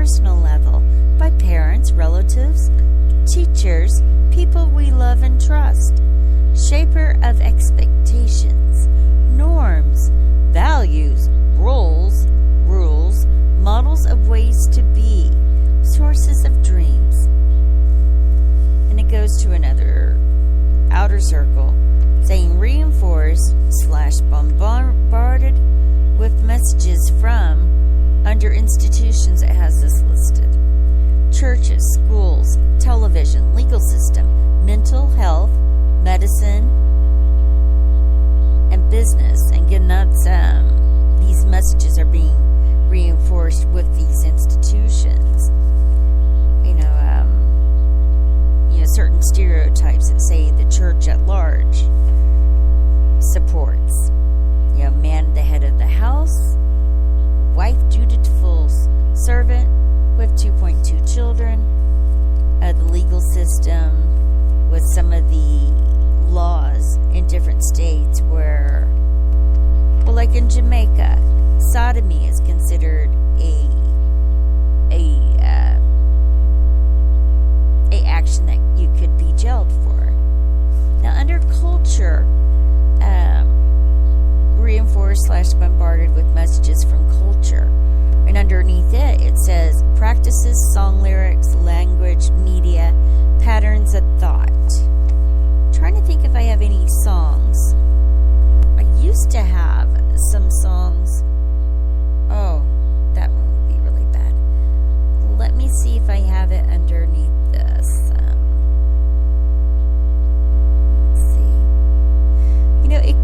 personal level by parents, relatives, teachers, people we love and trust. Shaper of expectations, norms, values, rules, models of ways to be, sources of dreams. And it goes to another outer circle, saying reinforced/bombarded with messages from, under institutions, it has this listed: churches, schools, television, legal system, mental health, medicine, and business. And again, these messages are being reinforced with these institutions. Certain stereotypes that say the church at large supports, man the head of the house, wife dutiful servant with 2.2 children, the legal system with some of the laws in different states where, well, like in Jamaica, sodomy is considered a action that you could be jailed for. Now, under culture, reinforced/bombarded with messages from culture, and underneath it says practices, song lyrics, language, media, patterns of thought. I'm trying to think if I have any songs. I used to have some songs. Oh, that one would be really bad. Let me see if I have it underneath this. Let's see. It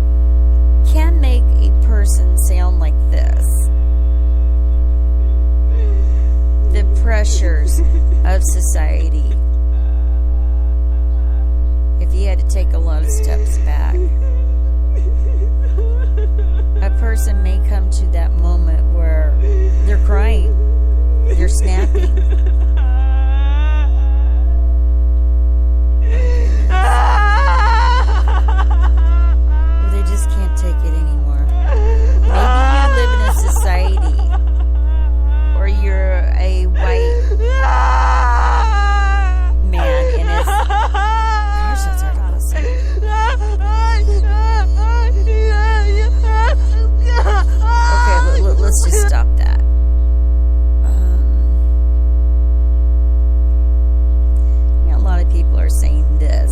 can make a person sound like this. The pressures of society. If you had to take a lot of steps back, a person may come to that moment where they're crying, they're snapping. Well, they just can't take it anymore. Maybe you live in a society, or you're a white man and it's, gosh, that's hard to listen. Okay, let's just stop that. A lot of people are saying this.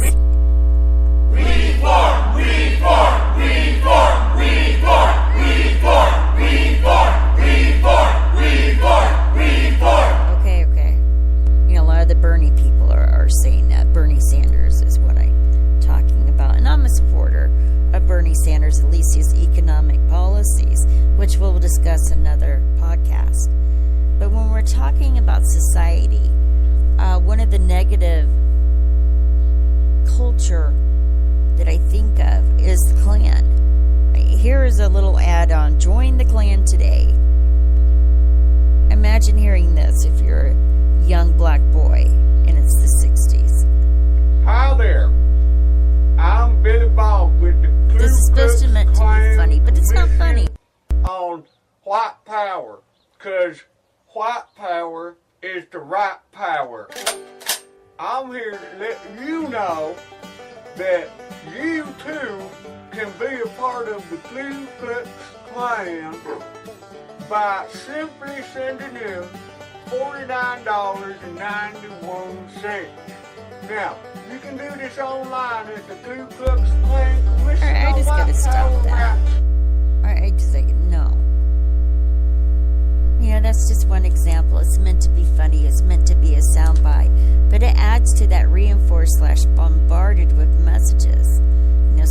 Reform, reform, reform, reform, reform, reform, reform, reform, reform. Okay. A lot of the Bernie people are saying that. Bernie Sanders is what I'm talking about. And I'm a supporter of Bernie Sanders, at least his economic policies, which we'll discuss in another podcast. But when we're talking about society, one of the negative culture that I think of is the Klan. Here is a little add-on. Join the Klan today. Imagine hearing this if you're a young black boy and it's the 60s. Hi there. I'm Billy Bob with the Ku This is supposed to meant to be funny, but it's not funny. On white power, because white power is the right power. I'm here to let you know that you too can be a part of the Ku Klux Klan by simply sending in $49.91. Now, you can do this online at the Ku Klux Klan Commission. Alright, I just gotta stop that. I just like, no. That's just one example. It's meant to be funny. It's meant to be a soundbite. But it adds to that reinforced/bombarded with messages.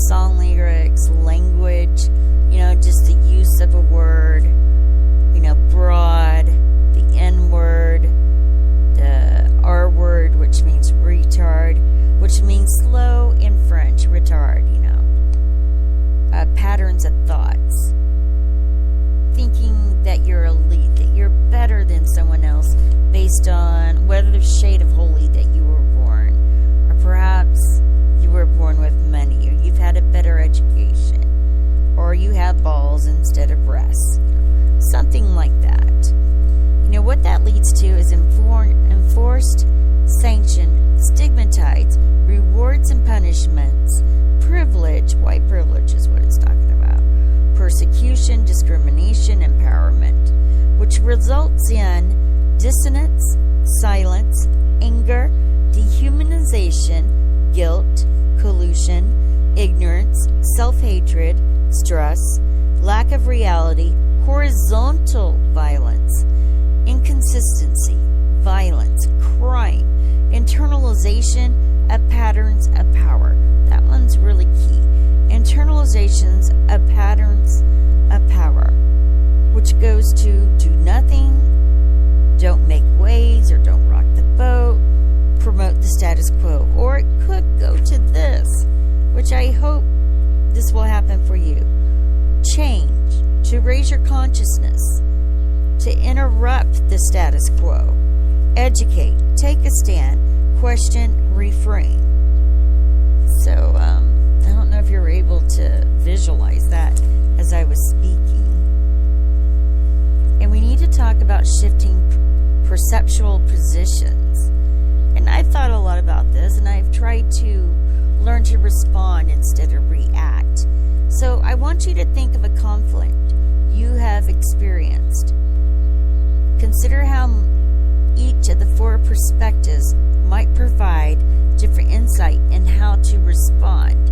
Song lyrics, language, just the use of a word, broad, the N word, the R word, which means retard, which means slow in French, retard, patterns of thoughts. Thinking that you're elite, that you're better than someone else based on whether shade of holy that you were born, or perhaps you were born with money, or you've had a better education, or you have balls instead of breasts. Something like that. discrimination empowerment, which results in dissonance, silence, anger, dehumanization, guilt, collusion, ignorance, self-hatred, stress, lack of reality, horizontal violence, inconsistency, violence, crime, internalization of patterns of power. That one's really key. Internalizations of patterns of power, which goes to do nothing, don't make waves or don't rock the boat, promote the status quo. Or it could go to this, which I hope this will happen for you. Change, to raise your consciousness, to interrupt the status quo. Educate, take a stand, question, reframe. So, I don't know if you're able to visualize that as I was speaking. And we need to talk about shifting perceptual positions. And I've thought a lot about this, and I've tried to learn to respond instead of react. So I want you to think of a conflict you have experienced. Consider how each of the four perspectives might provide different insight in how to respond.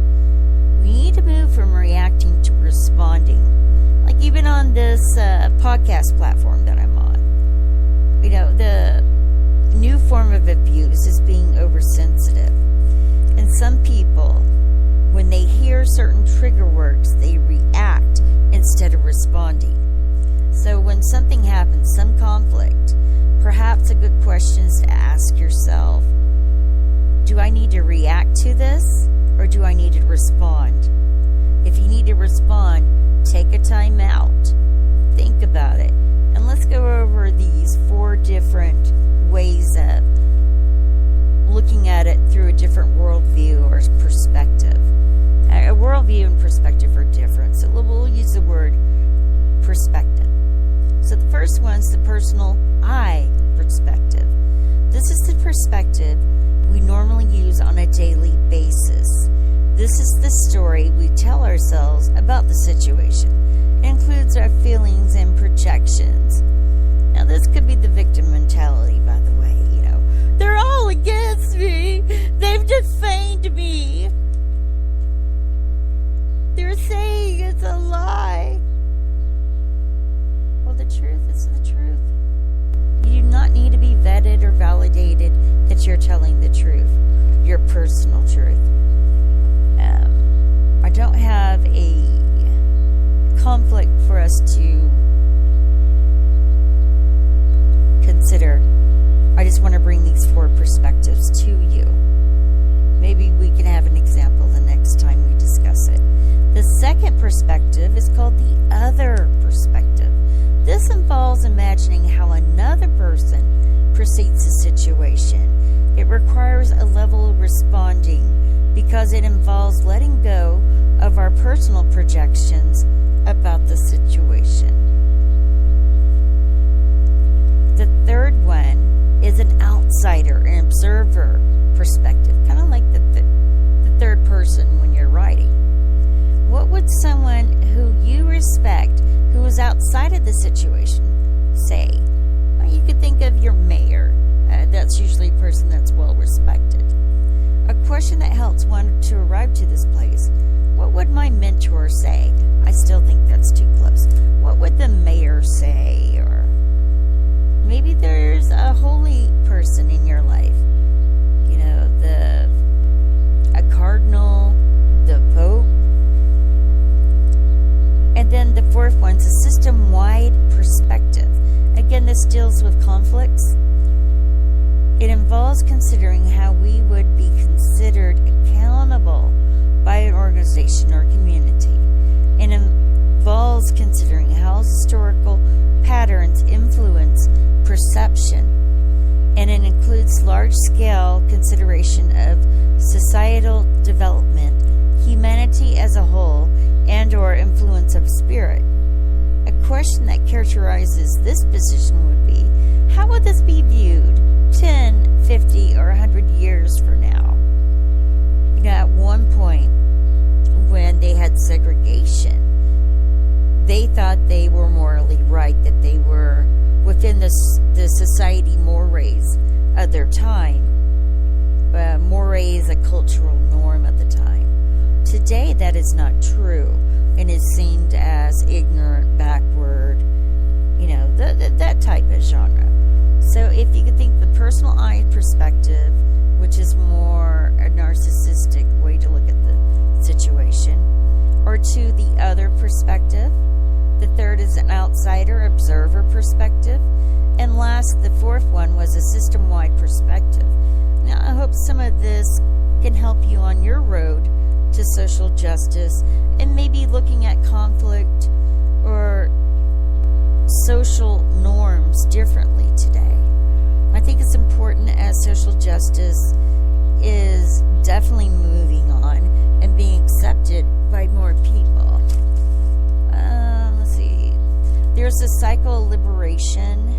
We need to move from reacting to responding. Like even on this podcast platform that I'm on. You know, the new form of abuse is being oversensitive. And some people, when they hear certain trigger words, they react instead of responding. So when something happens, some conflict, perhaps a good question is to ask yourself, do I need to react to this or do I need to respond? If you need to respond, take a time out. Think about it. And let's go over these four different ways of looking at it through a different worldview or perspective. A worldview and perspective are different, so we'll use the word perspective. So the first one's the personal I perspective. This is the perspective we normally use on a daily basis. This is the story we tell ourselves about the situation. It includes our feelings and projections. Now this could be the victim mentality, by the way. You know, they're all against me. They've defamed me. They're saying it's a lie. Well, the truth is the truth. You do not need to be vetted or validated that you're telling the truth, your personal truth. I don't have a conflict for us to consider. I just want to bring these four perspectives to you. Maybe we can have an example the next time we discuss it. The second perspective is called the other perspective. This involves imagining how another person perceives the situation. It requires a level of responding because it involves letting go of our personal projections about the situation. The third one is an outsider, an observer perspective, kind of like the third person when you're writing. What would someone who you respect, who is outside of the situation, say? Well, you could think of your mayor. That's usually a person that's well respected. A question that helps one to arrive to this place. What would my mentor say? I still think that's too close. What would the mayor say? Or maybe there's a holy person in your life. You know, a cardinal, the pope. And then the fourth one's a system-wide perspective. Again, this deals with conflicts. It involves considering how we would be considered accountable by an organization or community. It involves considering how historical patterns influence perception. And it includes large-scale consideration of societal development, humanity as a whole, and or influence of spirit. A question that characterizes this position would be, how would this be viewed 10, 50, or 100 years from now? You know, at one point, when they had segregation, they thought they were morally right, that they were within the society mores of their time. Moray is a cultural norm at the time. Today, that is not true and is seen as ignorant, backward, that type of genre. So if you could think the personal eye perspective, which is more a narcissistic way to look at the situation, or to the other perspective. The third is an outsider, observer perspective. And last, the fourth one was a system-wide perspective. Now, I hope some of this can help you on your road to social justice and maybe looking at conflict or social norms differently today. I think it's important as social justice is definitely moving on and being accepted by more people. Let's see. There's a cycle of liberation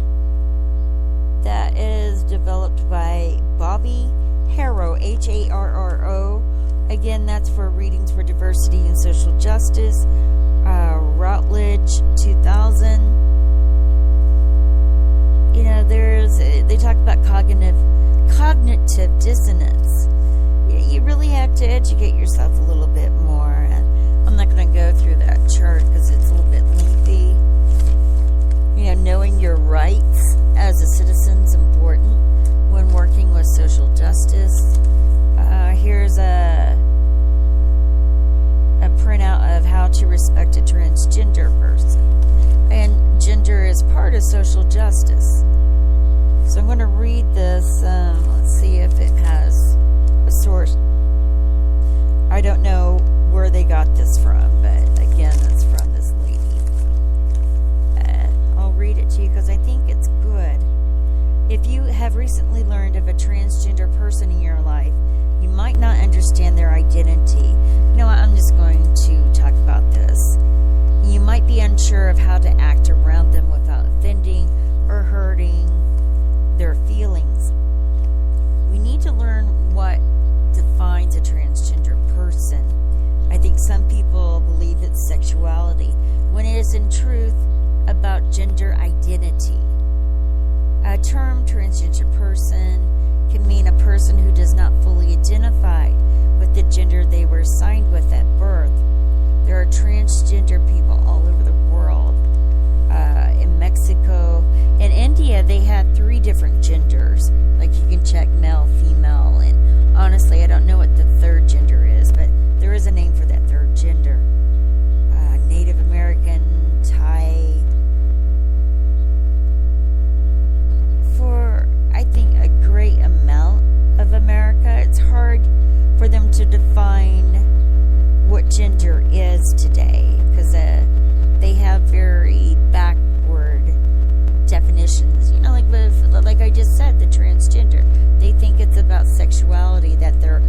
that is developed by Bobby Harrow, Harro. Again, that's for Readings for Diversity and Social Justice, Routledge, 2000. They talk about cognitive dissonance. You really have to educate yourself a little bit more. And I'm not going to go through that chart because it's a little bit lengthy. Knowing your rights as a citizen is important when working with social justice. Here's a printout of how to respect a transgender person. And gender is part of social justice. So I'm going to read this. Let's see if it has a source. I don't know where they got this from, but again, it's from this lady. I'll read it to you because I think it's good. If you have recently learned of a transgender person in your life, you might not understand their identity. I'm just going to talk about this. You might be unsure of how to act around them without offending or hurting their feelings. We need to learn what defines a transgender person. I think some people believe it's sexuality, when it is in truth about gender identity. A term transgender person can mean a person who does not fully identify with the gender they were assigned with at birth. There are transgender people all over the world. In Mexico, in India, they had 3 different genders. Like you can check male, female, and honestly, I don't know what the third gender is, but there is a name for that third gender. Native American, Thai. For, I think, a great amount of America, it's hard for them to define what gender is today because they have very backward definitions. Like I just said, the transgender. They think it's about sexuality, that they're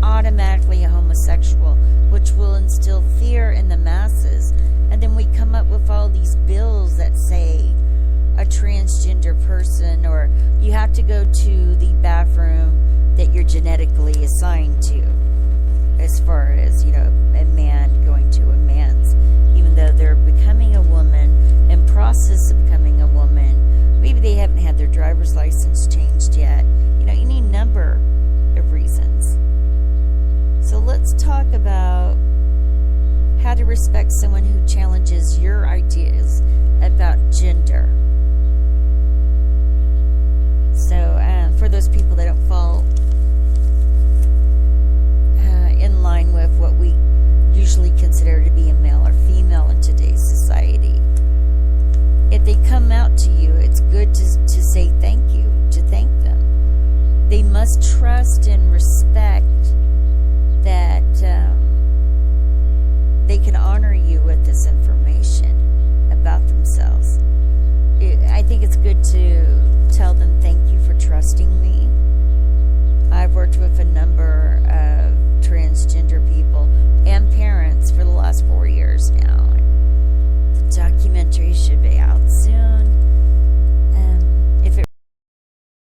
automatically a homosexual, which will instill fear in the masses. And then we come up with all these bills that say a transgender person, or you have to go to the bathroom that you're genetically assigned to, as far as, a man going to a man's, even though they're becoming a woman, in process of becoming a woman. Maybe they haven't had their driver's license changed yet. Any number of reasons. So let's talk about how to respect someone who challenges your ideas about gender. So for those people that don't fall in line with what we usually consider to be a male or female in today's society, if they come out to you, it's good to say thank you, to thank them. They must trust and respect that they can honor you with this information about themselves. I think it's good to tell them thank you for trusting